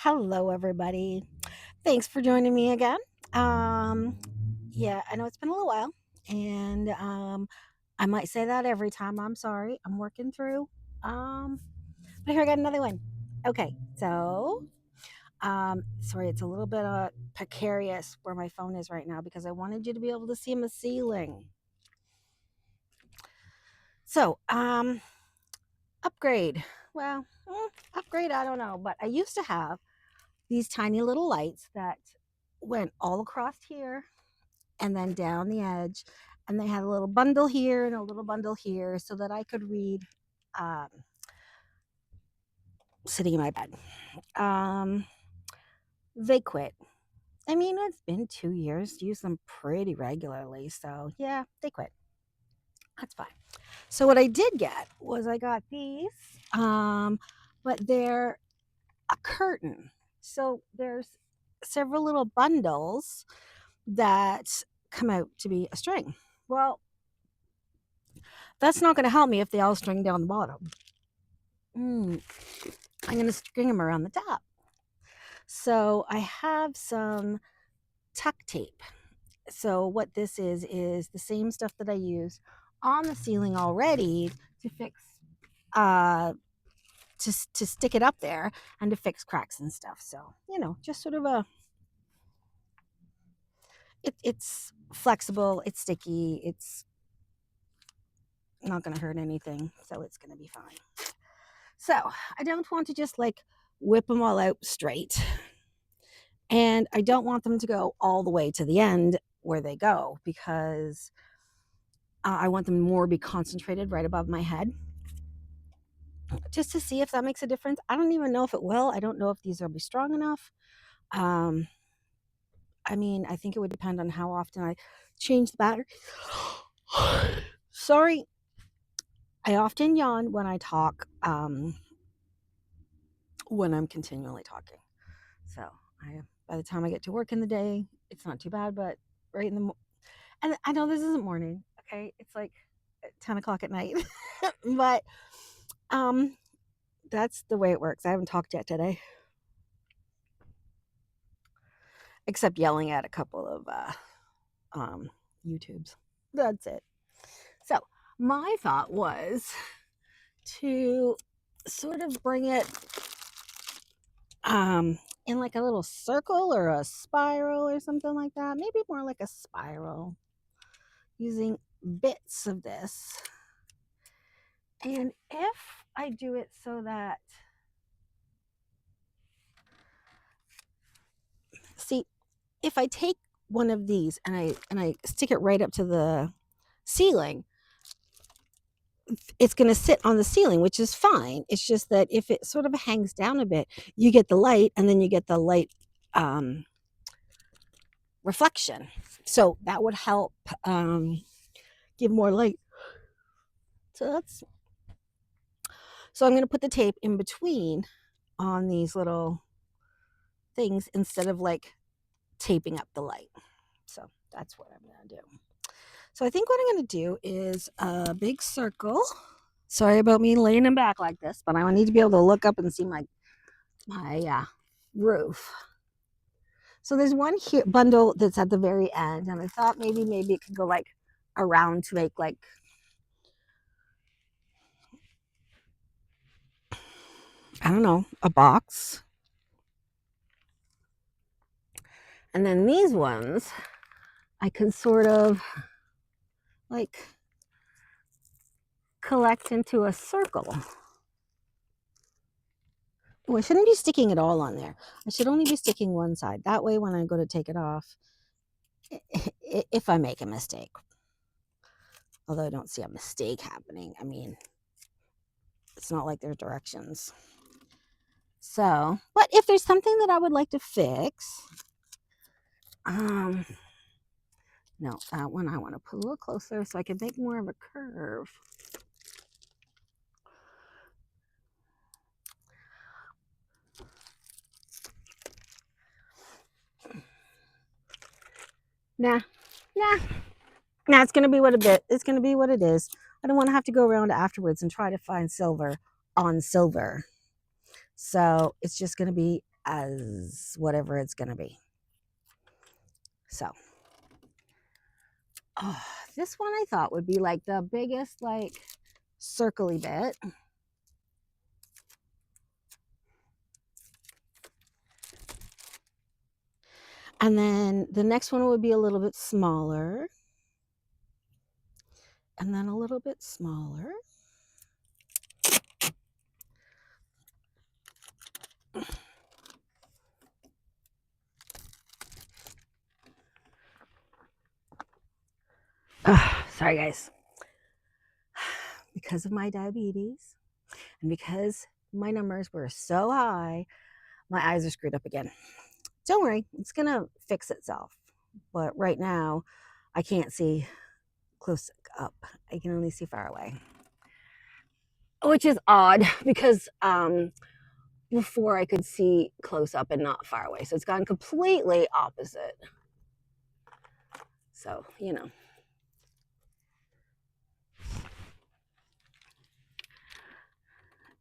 Hello, everybody. Thanks for joining me again. Um, yeah, I know it's been a little while, and I might say that every time. I'm sorry. I'm working through. Um, but here I got another one. Okay, so sorry, it's a little bit precarious where my phone is right now because I wanted you to be able to see my ceiling. So, upgrade. Well, upgrade. I don't know, but I used to have these tiny little lights that went all across here and then down the edge. And they had a little bundle here and a little bundle here so that I could read um, sitting in my bed. Um, they quit. I mean, it's been 2 years, use them pretty regularly. So, yeah, they quit. That's fine. So, what I did get was I got these, but they're a curtain. So, there's several little bundles that come out to be a string. Well, that's not going to help me if they all string down the bottom. I'm going to string them around the top. So I have some tuck tape. So what this is the same stuff that I use on the ceiling already to fix, to stick it up there and to fix cracks and stuff. So, just sort of it's flexible, it's sticky, it's not going to hurt anything. So it's going to be fine. So I don't want to just like whip them all out straight. And I don't want them to go all the way to the end where they go because I want them more to be concentrated right above my head just to see if that makes a difference. I don't even know if it will. I don't know if these will be strong enough. Um, I mean, I think it would depend on how often I change the battery. Sorry. I often yawn when I talk, when I'm continually talking. So by the time I get to work in the day, it's not too bad, but right in the and I know this isn't morning, okay? It's like 10 o'clock at night, but that's the way it works. I haven't talked yet today, except yelling at a couple of YouTubes. That's it. So my thought was to sort of bring it in like a little circle or a spiral or something like that. Maybe more like a spiral using bits of this. And if I do it so that, see, if I take one of these and I stick it right up to the ceiling, it's going to sit on the ceiling, which is fine. It's just that if it sort of hangs down a bit, you get the light and then you get the light reflection. So that would help give more light. So I'm going to put the tape in between on these little things instead of like taping up the light. So that's what I'm going to do. So I think what I'm going to do is a big circle. Sorry about me laying in back like this, but I need to be able to look up and see my roof. So there's one here bundle that's at the very end, and I thought maybe it could go like around to make like I don't know, a box. And then these ones I can sort of like collect into a circle. Oh, I shouldn't be sticking it all on there. I should only be sticking one side. That way when I go to take it off, if I make a mistake, although I don't see a mistake happening. I mean, it's not like there's directions. So, but if there's something that I would like to fix, no, that one I want to put a little closer so I can make more of a curve. Nah, it's going to be what it's going to be what it is. I don't want to have to go around afterwards and try to find silver on silver. So it's just going to be as whatever it's going to be. So, oh, this one I thought would be like the biggest, like, circly bit. And then the next one would be a little bit smaller. And then a little bit smaller. Sorry, guys. Because of my diabetes and because my numbers were so high, my eyes are screwed up again. Don't worry, it's going to fix itself. But right now, I can't see close up. I can only see far away. Which is odd because before I could see close up and not far away. So it's gone completely opposite. So, you know.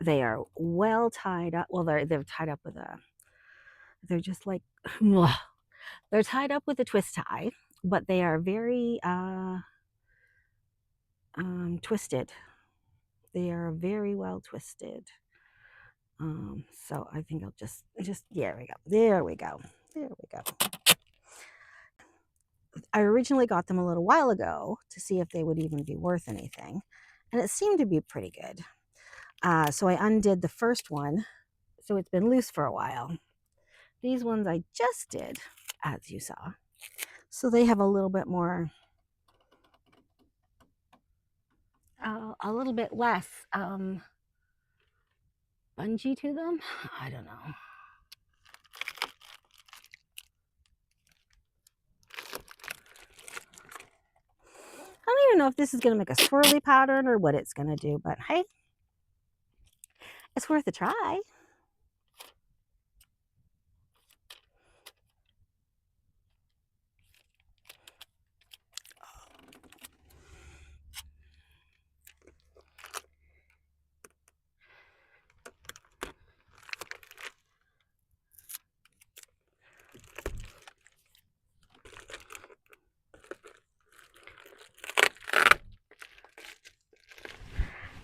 They are well tied up. Well, they're tied up with they're just like, they're tied up with a twist tie, but they are very twisted. They are very well twisted. So I think I'll just, there we go. There we go. There we go. I originally got them a little while ago to see if they would even be worth anything. And it seemed to be pretty good. So I undid the first one. So it's been loose for a while. These ones I just did, as you saw. So they have a little bit more, a little bit less bungee to them. I don't know. I don't even know if this is going to make a swirly pattern or what it's going to do, but hey, it's worth a try.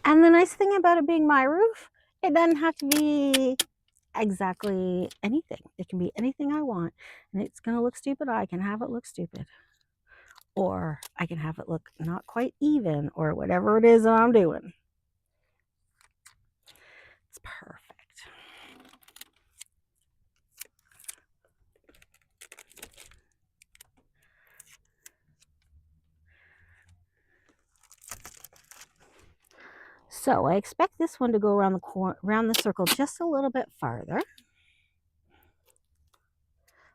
And the nice thing about it being my roof, it doesn't have to be exactly anything. It can be anything I want. And it's going to look stupid. I can have it look stupid. Or I can have it look not quite even, or whatever it is that I'm doing. It's perfect. So I expect this one to go around the circle just a little bit farther.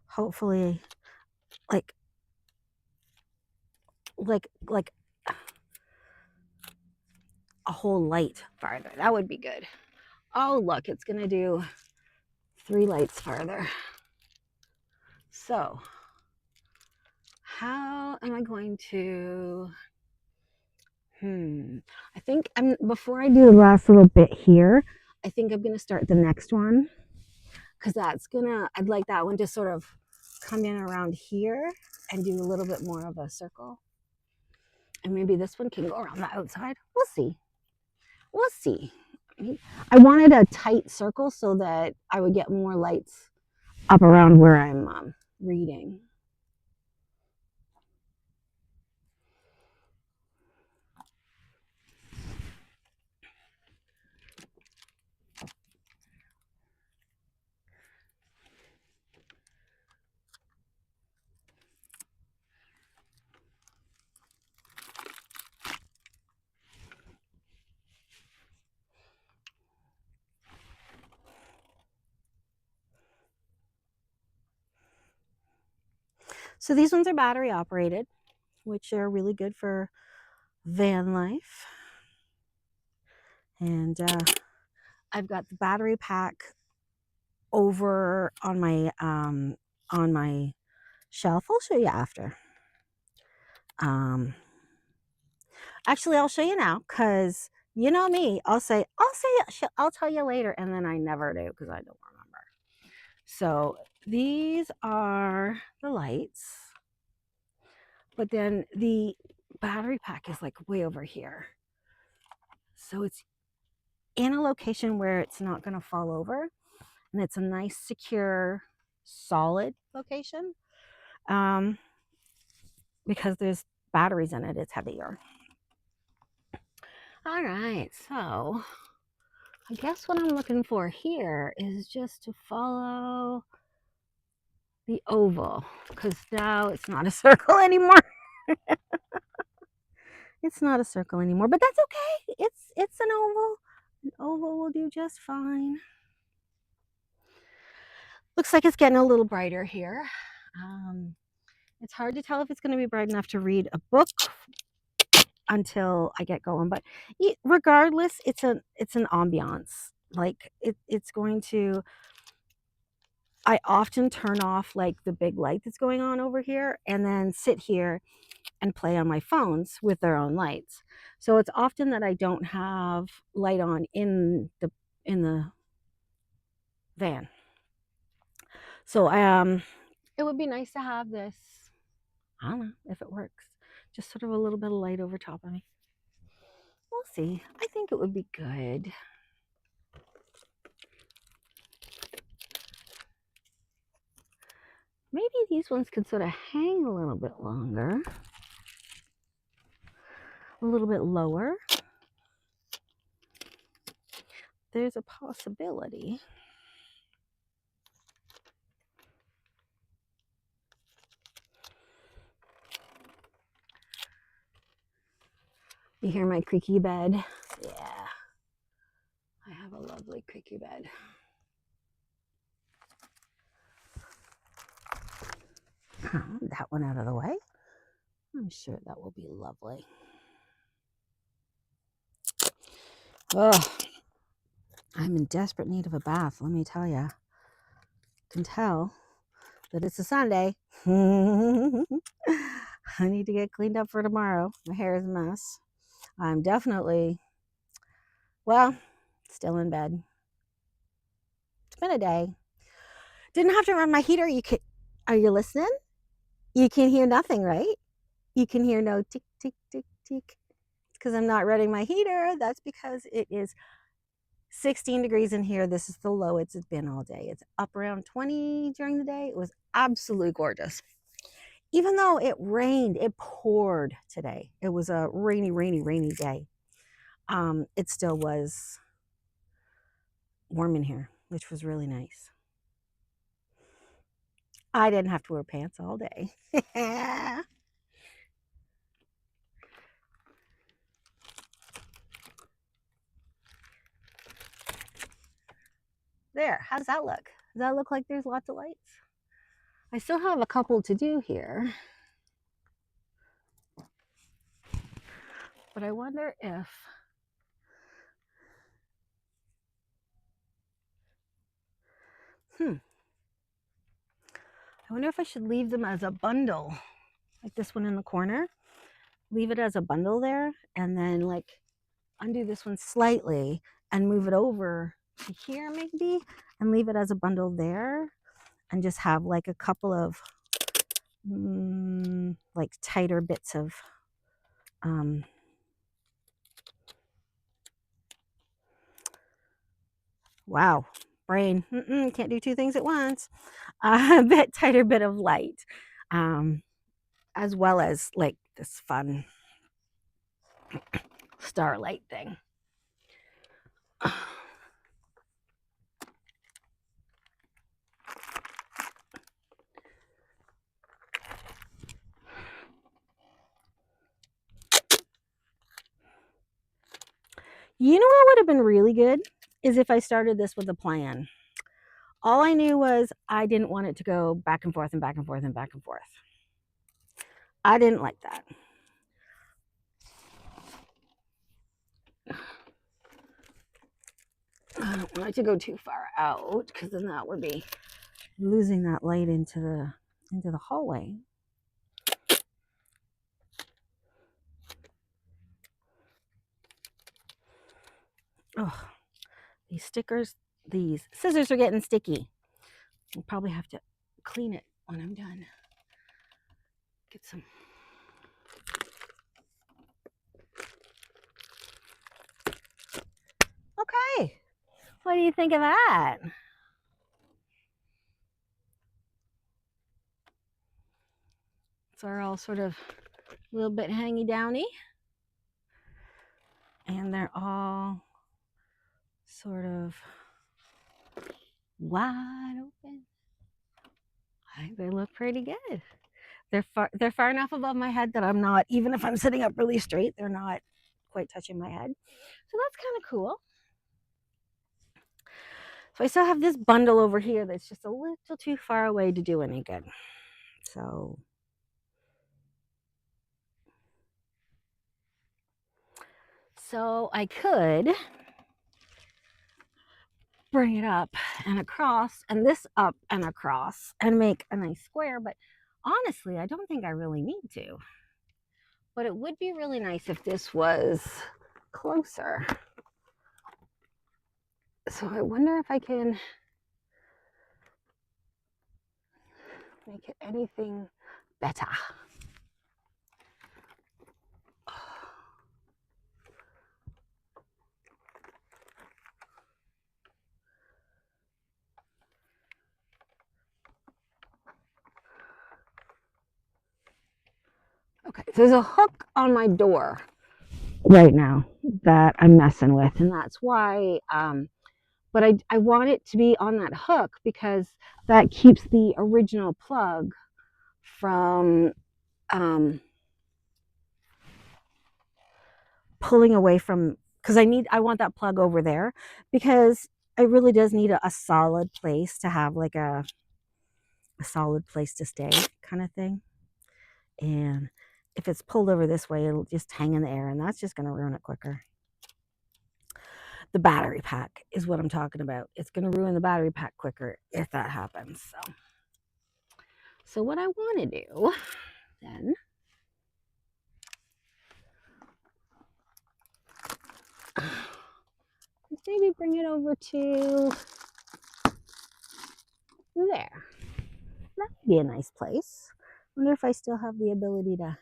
Hopefully, like a whole light farther. That would be good. Oh, look, it's going to do 3 lights farther. So how am I going to, I think before I do the last little bit here, I think I'm going to start the next one, because I'd like that one to sort of come in around here and do a little bit more of a circle. And maybe this one can go around the outside. We'll see. We'll see. I wanted a tight circle so that I would get more lights up around where I'm reading. So these ones are battery operated, which are really good for van life. And I've got the battery pack over on my shelf. I'll show you after. Actually, I'll show you now, because you know me. I'll tell you later, and then I never do because I don't remember. So these are the lights, but then the battery pack is like way over here. So it's in a location where it's not going to fall over, and it's a nice, secure, solid location. Because there's batteries in it, it's heavier. All right, so I guess what I'm looking for here is just to follow the oval, because now it's not a circle anymore. It's not a circle anymore, but that's okay. It's an oval. An oval will do just fine. Looks like it's getting a little brighter here. It's hard to tell if it's going to be bright enough to read a book until I get going, but regardless, it's an ambiance. Like it's going to. I often turn off like the big light that's going on over here, and then sit here and play on my phones with their own lights. So it's often that I don't have light on in the van. So it would be nice to have this. I don't know if it works. Just sort of a little bit of light over top of me. We'll see. I think it would be good. Maybe these ones could sort of hang a little bit longer. A little bit lower. There's a possibility. You hear my creaky bed? Yeah. I have a lovely creaky bed. That one out of the way. I'm sure that will be lovely. Ugh. I'm in desperate need of a bath, let me tell you. Can tell that it's a Sunday. I need to get cleaned up for tomorrow. My hair is a mess. I'm definitely, well, still in bed. It's been a day. Didn't have to run my heater. Are you listening? You can hear nothing, right? You can hear no tick, tick, tick, tick. It's because I'm not running my heater. That's because it is 16 degrees in here. This is the lowest it's been all day. It's up around 20 during the day. It was absolutely gorgeous. Even though it rained, it poured today. It was a rainy, rainy, rainy day. It still was warm in here, which was really nice. I didn't have to wear pants all day. There, how does that look? Does that look like there's lots of lights? I still have a couple to do here. But I wonder if I wonder if I should leave them as a bundle, like this one in the corner. Leave it as a bundle there, and then like undo this one slightly and move it over to here maybe, and leave it as a bundle there, and just have like a couple of like tighter bits of wow, brain, can't do two things at once. A bit tighter bit of light, as well as like this fun starlight thing. You know what would have been really good is if I started this with a plan. All I knew was I didn't want it to go back and forth and back and forth and back and forth. I didn't like that. I don't want it to go too far out, because then that would be losing that light into the hallway. Oh, these scissors are getting sticky. I'll probably have to clean it when I'm done. Get some. Okay. What do you think of that? So they're all sort of a little bit hangy downy. And they're all sort of wide open. I think they look pretty good. They're far enough above my head that I'm not, even if I'm sitting up really straight, they're not quite touching my head. So that's kind of cool. So I still have this bundle over here that's just a little too far away to do any good. So I could bring it up and across, and this up and across, and make a nice square, but honestly, I don't think I really need to. But it would be really nice if this was closer. So I wonder if I can make it anything better. Okay, so there's a hook on my door right now that I'm messing with, and that's why, but I want it to be on that hook because that keeps the original plug from pulling away from, because I want that plug over there because it really does need a solid place to have, like a solid place to stay kind of thing. And if it's pulled over this way, it'll just hang in the air, and that's just going to ruin it quicker. The battery pack is what I'm talking about. It's going to ruin the battery pack quicker if that happens. So what I want to do then is maybe bring it over to there. That would be a nice place. Wonder if I still have the ability to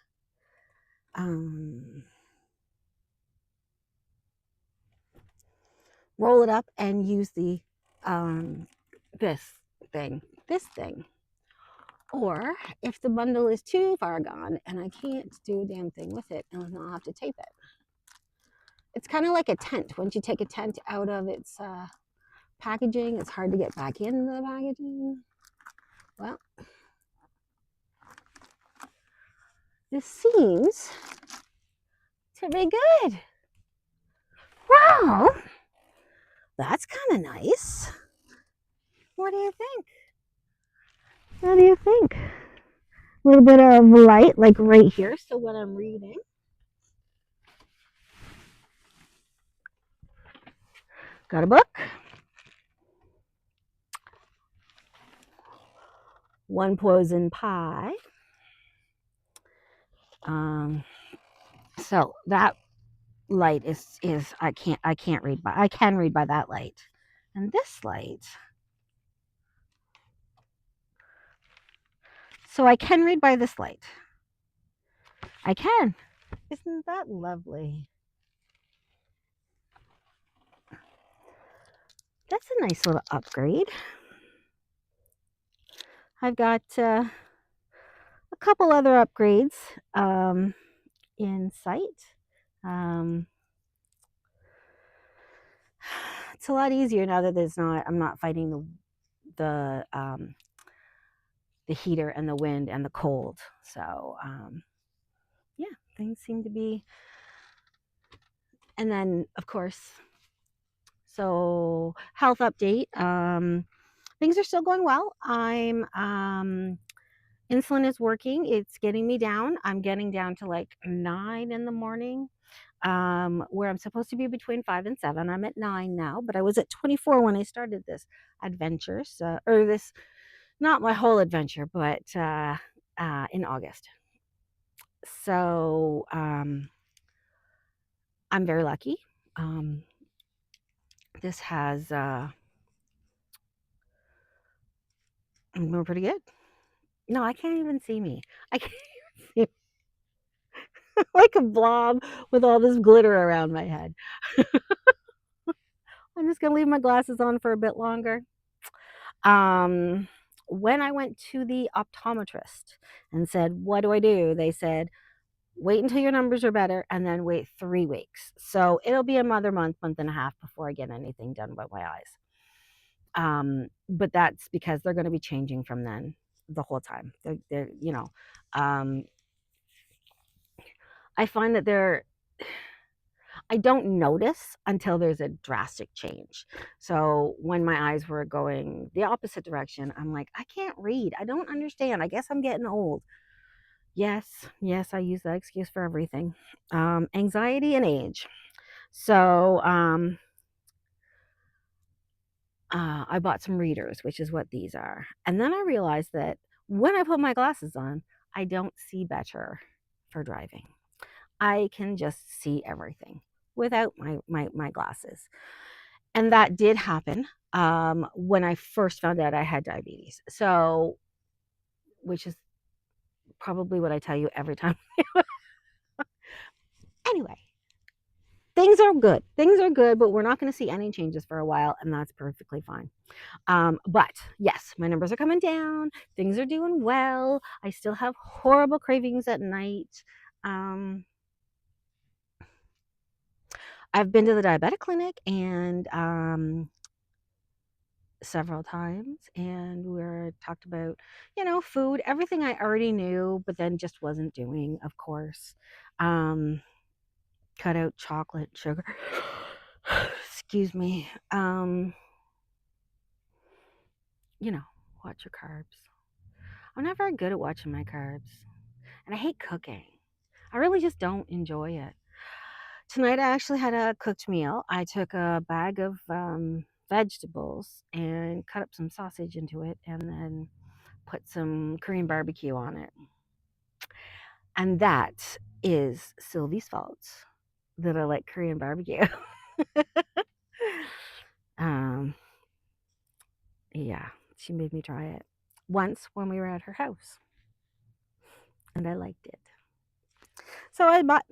roll it up and use the this thing. Or if the bundle is too far gone and I can't do a damn thing with it, and I'll have to tape it. It's kind of like a tent. Once you take a tent out of its packaging, it's hard to get back into the packaging. Well, this seems to be good. Wow, that's kind of nice. What do you think? What do you think? A little bit of light, like right here, so when I'm reading. Got a book. One poison pie. So that light is I can't read by, I can read by that light. And this light, so I can read by this light. I can. Isn't that lovely? That's a nice little upgrade. I've got a couple other upgrades in sight. It's a lot easier now that I'm not fighting the heater and the wind and the cold. So yeah, things seem to be. And then of course, so health update. Things are still going well. I'm insulin is working. It's getting me down. I'm getting down to like 9 in the morning, where I'm supposed to be between 5 and 7. I'm at 9 now, but I was at 24 when I started this adventure. So, or this, not my whole adventure, but in August. So I'm very lucky. This has I'm doing pretty good. No, I can't even see me. I can't even see like a blob with all this glitter around my head. I'm just gonna leave my glasses on for a bit longer. Um, when I went to the optometrist and said, "What do I do?" They said, "Wait until your numbers are better and then wait 3 weeks." So it'll be another month and a half before I get anything done with my eyes. But that's because they're going to be changing from then the whole time. They're I find that I don't notice until there's a drastic change. So when my eyes were going the opposite direction, I'm like, I can't read. I don't understand. I guess I'm getting old. Yes, I use that excuse for everything. Anxiety and age. So I bought some readers, which is what these are. And then I realized that when I put my glasses on, I don't see better for driving. I can just see everything without my glasses. And that did happen when I first found out I had diabetes. So, which is probably what I tell you every time. Anyway, things are good. Things are good, but we're not going to see any changes for a while, and that's perfectly fine. But yes, my numbers are coming down. Things are doing well. I still have horrible cravings at night. I've been to the diabetic clinic and several times, and we're talked about, food, everything I already knew, but then just wasn't doing, of course. Cut out chocolate, sugar. Excuse me. You know, watch your carbs. I'm not very good at watching my carbs, and I hate cooking. I really just don't enjoy it. Tonight I actually had a cooked meal. I took a bag of vegetables and cut up some sausage into it and then put some Korean barbecue on it. And that is Sylvie's fault that I like Korean barbecue. um, yeah, she made me try it once when we were at her house, and I liked it. So I bought,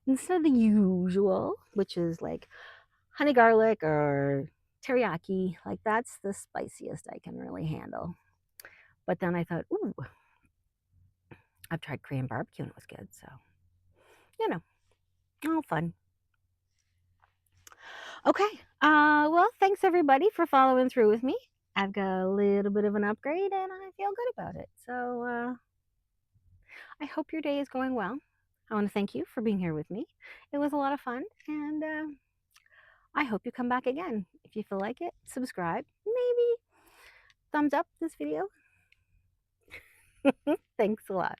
instead of the usual, which is like honey garlic or teriyaki, like that's the spiciest I can really handle. But then I thought, ooh, I've tried Korean barbecue and it was good. So, you know, all fun. Okay. Well, thanks everybody for following through with me. I've got a little bit of an upgrade and I feel good about it. So, I hope your day is going well. I want to thank you for being here with me. It was a lot of fun, and I hope you come back again. If you feel like it, subscribe, maybe thumbs up this video. Thanks a lot.